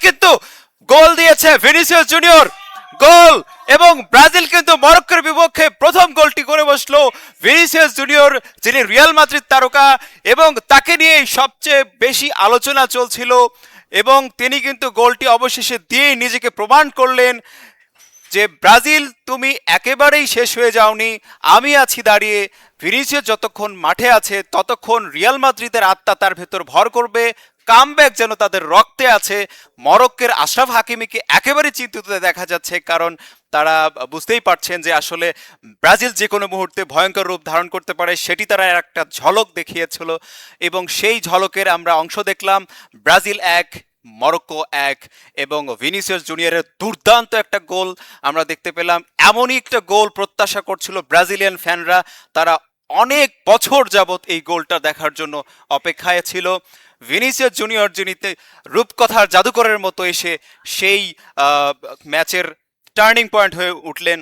কিন্তু গোল দিয়েছে Vinicius junior, গোল। এবং ব্রাজিল কিন্তু মরক্কোর বিপক্ষে প্রথম গোলটি করে বসলো ভিনিসিয়াস জুনিয়র, যিনি রিয়াল মাদ্রিদ তারকা, এবং তাকে নিয়ে সবচেয়ে বেশি আলোচনা চলছিল। এবং তিনি কিন্তু গোলটি অবশেষে দিয়ে নিজেকে প্রমাণ করলেন যে ব্রাজিল তুমি একেবারেই শেষ হয়ে যাওনি, আমি আছি দাঁড়িয়ে। ভিনিসিয়াস যতক্ষণ মাঠে আছে ততক্ষণ রিয়াল মাদ্রিদের আত্মা তার ভেতর ভর করবে, কামব্যাক যেন তাদের রক্তে আছে। মরক্কোর আশরাফ হাকিমিকে একেবারে চিন্তিত দেখা যাচ্ছে, কারণ তারা বুঝতেই পারছেন যে আসলে ব্রাজিল যে কোনো মুহূর্তে ভয়ঙ্কর রূপ ধারণ করতে পারে, সেটি তারা একটা ঝলক দেখিয়েছিল। এবং সেই ঝলকের আমরা অংশ দেখলাম, ব্রাজিল 1 মরক্কো 1, এবং ভিনিসিয়াস জুনিয়রের দুর্দান্ত একটা গোল আমরা দেখতে পেলাম। এমনই একটা গোল প্রত্যাশা করছিল ব্রাজিলিয়ান ফ্যানরা, তারা অনেক বছর যাবত এই গোলটা দেখার জন্য অপেক্ষায় ছিল। ভিনিসিয়াস জুনিয়র যিনি রূপকথার জাদুকরের মতো এসে সেই ম্যাচের টার্নিং পয়েন্ট হয়ে উঠলেন।